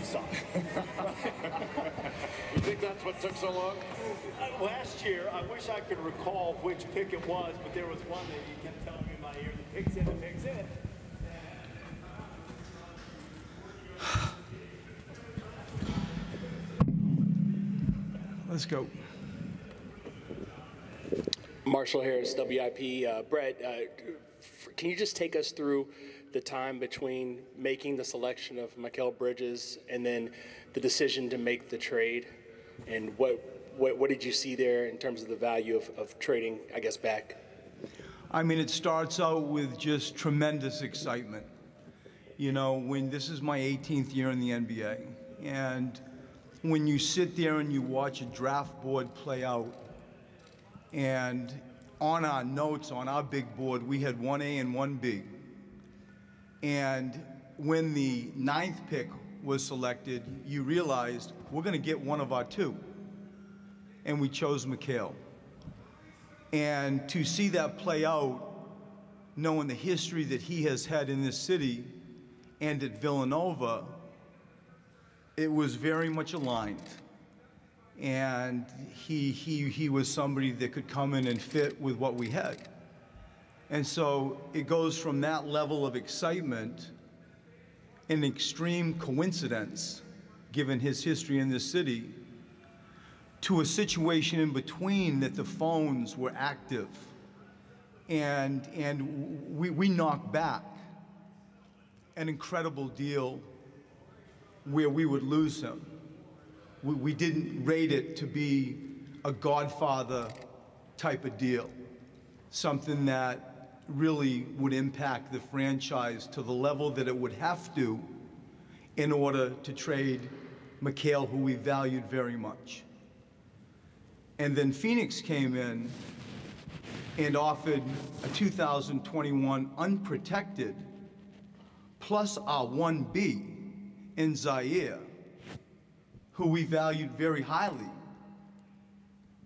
suck. You think that's what took so long? Last year, I wish I could recall which pick it was, but there was one that you kept telling me in my ear, the pick's in, the pick's in. Let's go. Marshall Harris, WIP. Brett, can you just take us through the time between making the selection of Mikal Bridges and then the decision to make the trade? And what did you see there in terms of the value of trading, I guess, back? I mean, it starts out with just tremendous excitement. You know, when this is my 18th year in the NBA, and when you sit there and you watch a draft board play out, and on our notes, on our big board, we had 1A and 1B. And when the 9th pick was selected, you realized we're going to get one of our two. And we chose Mikal. And to see that play out, knowing the history that he has had in this city and at Villanova, it was very much aligned. And he was somebody that could come in and fit with what we had. And so it goes from that level of excitement, an extreme coincidence, given his history in this city, to a situation in between that the phones were active. And we knocked back an incredible deal where we would lose him. We didn't rate it to be a Godfather type of deal, something that really would impact the franchise to the level that it would have to in order to trade Mikal, who we valued very much. And then Phoenix came in and offered a 2021 unprotected plus our 1B in Zaire, who we valued very highly.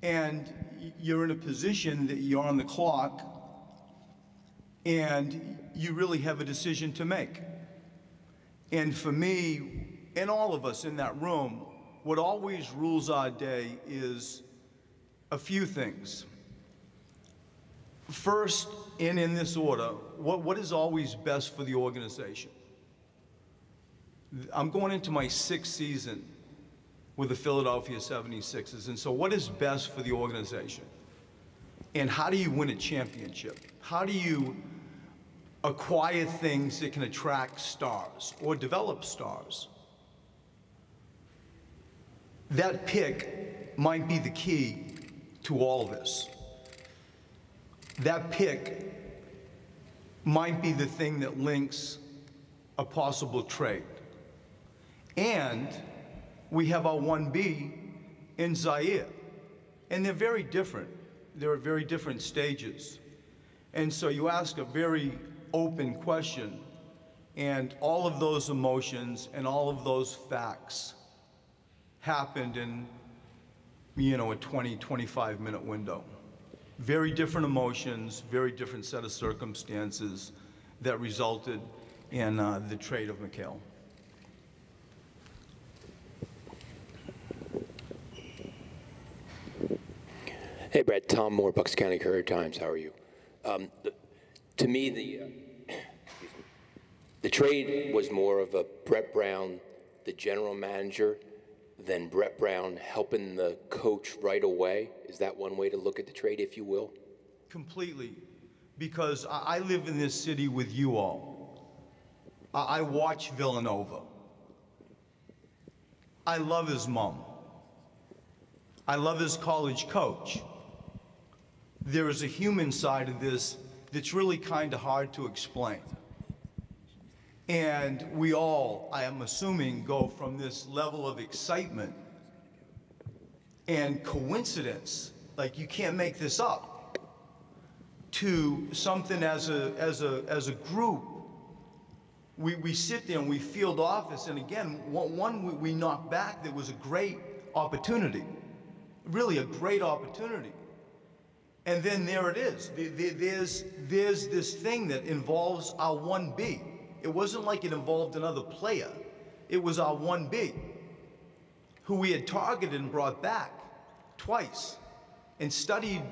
And you're in a position that you're on the clock and you really have a decision to make. And for me, and all of us in that room, what always rules our day is a few things. First, and in this order, what is always best for the organization? I'm going into my 6th season with the Philadelphia 76ers. And so what is best for the organization? And how do you win a championship? How do you acquire things that can attract stars or develop stars? That pick might be the key to all this. That pick might be the thing that links a possible trade. And we have our 1B in Zaire. And they're very different. They're at very different stages. And so you ask a very open question, and all of those emotions and all of those facts happened in, you know, a 20, 25-minute window. Very different emotions, very different set of circumstances that resulted in the trade of Mikal. Hey, Brett. Tom Moore, Bucks County Courier-Times. How are you? To me, the trade was more of a Brett Brown, the general manager, than Brett Brown helping the coach right away. Is that one way to look at the trade, if you will? Completely. Because I live in this city with you all. I watch Villanova. I love his mom. I love his college coach. There is a human side of this that's really kind of hard to explain. And we all, I am assuming, go from this level of excitement and coincidence, like you can't make this up, to something as a group. We sit there and we field office, and again, one we knocked back that was a great opportunity, really a great opportunity. And then there it is. There's this thing that involves our 1B. It wasn't like it involved another player. It was our 1B, who we had targeted and brought back twice and studied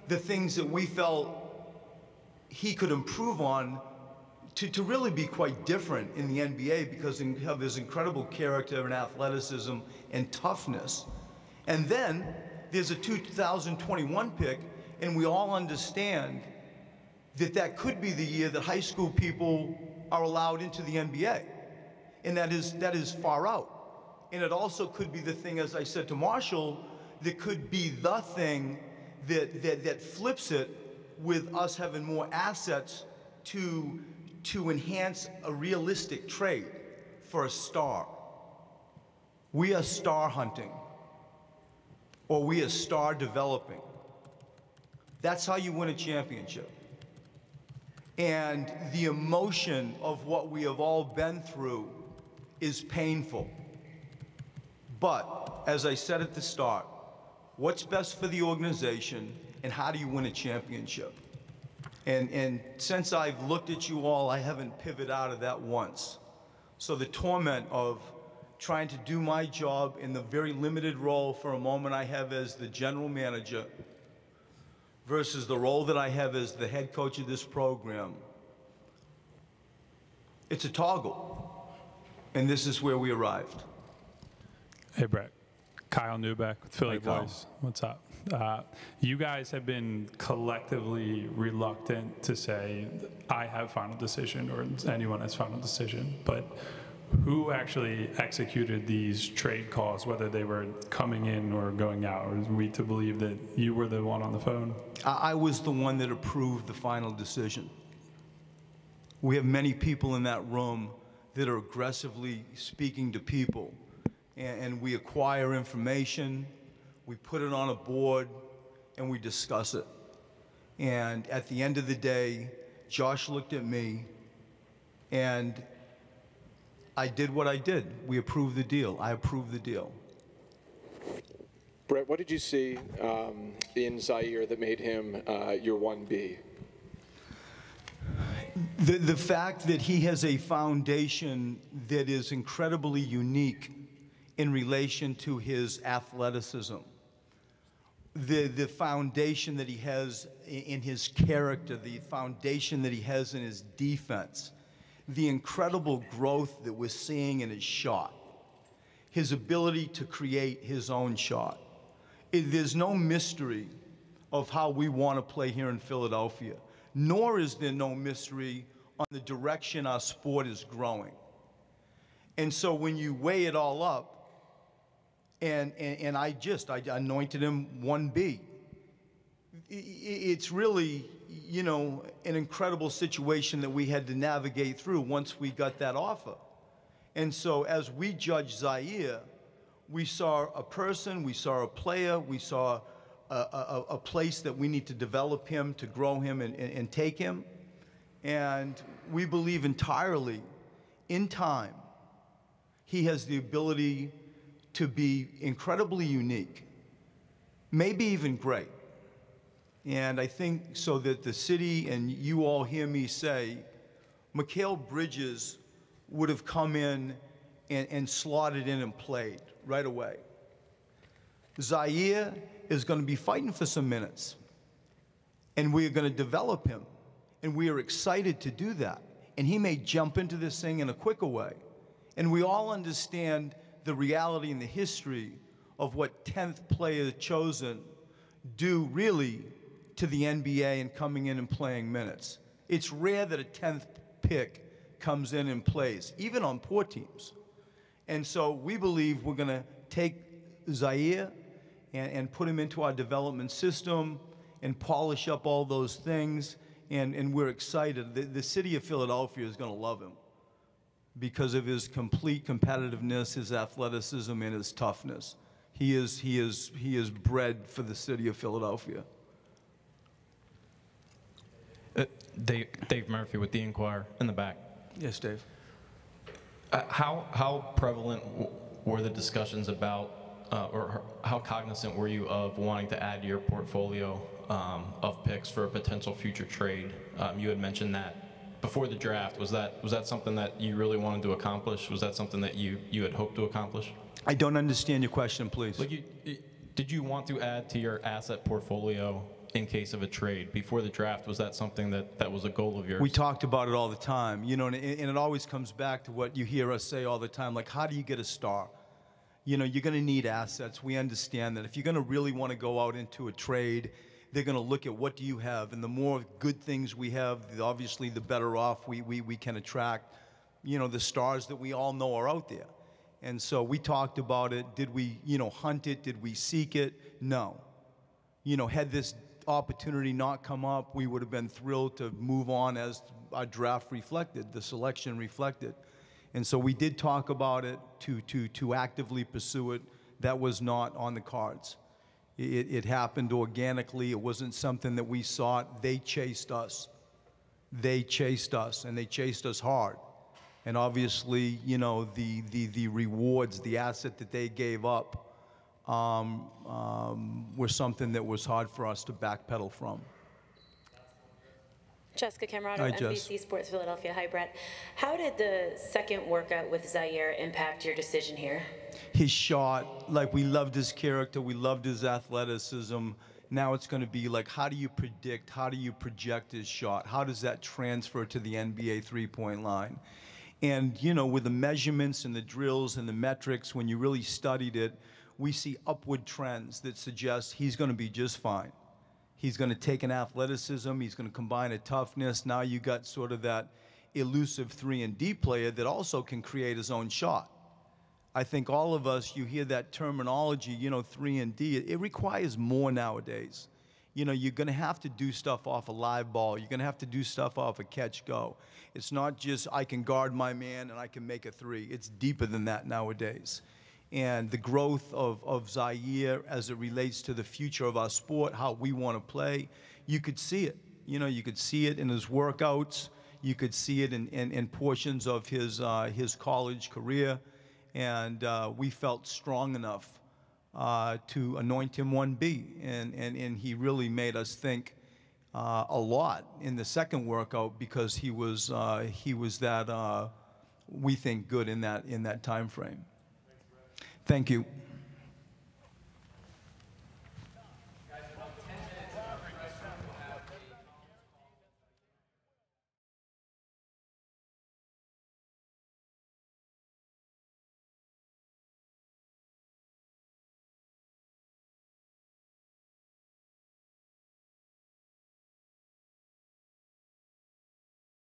the things that we felt he could improve on to really be quite different in the NBA because of his incredible character and athleticism and toughness. And then there's a 2021 pick, and we all understand that that could be the year that high school people are allowed into the NBA. And that is far out. And it also could be the thing, as I said to Marshall, that could be the thing that flips it with us having more assets to enhance a realistic trade for a star. We are star hunting, or we are star developing. That's how you win a championship. And the emotion of what we have all been through is painful. But, as I said at the start, what's best for the organization and how do you win a championship? And since I've looked at you all, I haven't pivoted out of that once. So the torment of trying to do my job in the very limited role for a moment I have as the general manager versus the role that I have as the head coach of this program, it's a toggle. And this is where we arrived. Hey, Brett. Kyle Newbeck with Philly Hey, Kyle. Voice. What's up? You guys have been collectively reluctant to say, I have final decision, or anyone has final decision, but who actually executed these trade calls, whether they were coming in or going out? Or are we to believe that you were the one on the phone? I was the one that approved the final decision. We have many people in that room that are aggressively speaking to people, and we acquire information, we put it on a board, and we discuss it. And at the end of the day, Josh looked at me, and I did what I did. We approved the deal. I approved the deal. Brett, what did you see in Zaire that made him your 1B? The fact that he has a foundation that is incredibly unique in relation to his athleticism. The foundation that he has in his character, the foundation that he has in his defense, the incredible growth that we're seeing in his shot, his ability to create his own shot. There's no mystery of how we want to play here in Philadelphia, nor is there no mystery on the direction our sport is growing. And so when you weigh it all up, and I anointed him 1B. It's really, you know, an incredible situation that we had to navigate through once we got that offer. And so as we judged Zaire, we saw a person, we saw a player, we saw a place that we need to develop him, to grow him and take him. And we believe entirely, in time, he has the ability to be incredibly unique, maybe even great. And I think so that the city and you all hear me say, Mikal Bridges would have come in and slotted in and played right away. Zaire is going to be fighting for some minutes, and we are going to develop him, and we are excited to do that. And he may jump into this thing in a quicker way. And we all understand the reality and the history of what 10th player chosen do really to the NBA and coming in and playing minutes. It's rare that a 10th pick comes in and plays, even on poor teams. And so we believe we're going to take Zaire and put him into our development system and polish up all those things, and we're excited. The city of Philadelphia is going to love him because of his complete competitiveness, his athleticism, and his toughness. He is bred for the city of Philadelphia. Dave Murphy with The Inquirer in the back. Yes, Dave. How prevalent were the discussions about, or how cognizant were you of wanting to add to your portfolio of picks for a potential future trade? You had mentioned that before the draft, was that something that you really wanted to accomplish? Was that something that you had hoped to accomplish? I don't understand your question, please. Like, did you want to add to your asset portfolio in case of a trade before the draft? Was that something that was a goal of yours? We talked about it all the time, you know, and it always comes back to what you hear us say all the time, like, how do you get a star? You know, you're going to need assets. We understand that. If you're going to really want to go out into a trade, they're going to look at what do you have, and the more good things we have, obviously the better off we can attract, you know, the stars that we all know are out there. And so we talked about it. Did we, you know, hunt it? Did we seek it? No. You know, had this opportunity not come up, we would have been thrilled to move on as our draft reflected, the selection reflected. And so we did talk about it to actively pursue it. That was not on the cards. It happened organically. It wasn't something that we sought. They chased us. They chased us, and they chased us hard. And obviously, you know, the rewards, the asset that they gave up, were something that was hard for us to backpedal from. Jessica Camerado, Hi, Jess. NBC Sports Philadelphia. Hi, Brett. How did the second workout with Zaire impact your decision here? His shot, like, we loved his character, we loved his athleticism. Now it's going to be like, how do you predict, how do you project his shot? How does that transfer to the NBA three-point line? And, you know, with the measurements and the drills and the metrics, when you really studied it, we see upward trends that suggest he's going to be just fine. He's going to take an athleticism, he's going to combine a toughness. Now you got sort of that elusive 3-and-D player that also can create his own shot. I think all of us, you hear that terminology, you know, 3-and-D, it requires more nowadays. You know, you're going to have to do stuff off a live ball. You're going to have to do stuff off a catch-go. It's not just I can guard my man and I can make a three. It's deeper than that nowadays. And the growth of Zaire as it relates to the future of our sport, how we want to play, you could see it. You know, you could see it in his workouts. You could see it in portions of his college career. And we felt strong enough to anoint him 1B, and he really made us think a lot in the second workout because he was that we think good in that time frame. Thank you.